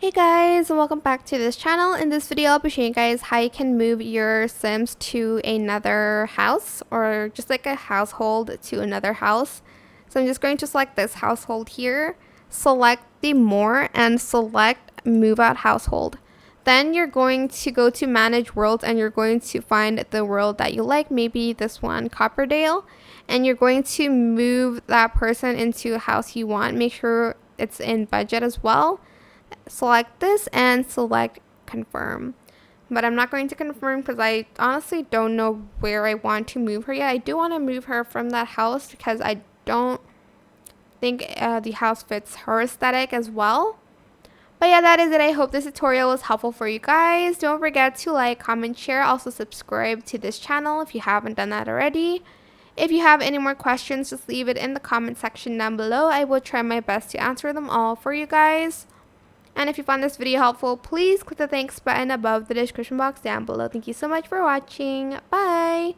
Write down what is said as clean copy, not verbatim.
Hey guys, and welcome back to this channel. In this video, I'll be showing you guys how you can move your Sims to another house or just like a household to another house. So I'm just going to select this household here, select the more and select move out household. Then you're going to go to manage worlds and you're going to find the world that you like, maybe this one, Copperdale, and you're going to move that person into a house you want. Make sure it's in budget as well. Select this and select confirm, but I'm not going to confirm because I honestly don't know where I want to move her yet. I do want to move her from that house because I don't think the house fits her aesthetic as well. But yeah, that is it. I hope this tutorial was helpful for you guys. Don't forget to like, comment, share. Also subscribe to this channel if you haven't done that already. If you have any more questions, just leave it in the comment section down below. I will try my best to answer them all for you guys. And if you found this video helpful, please click the thanks button above the description box down below. Thank you so much for watching. Bye!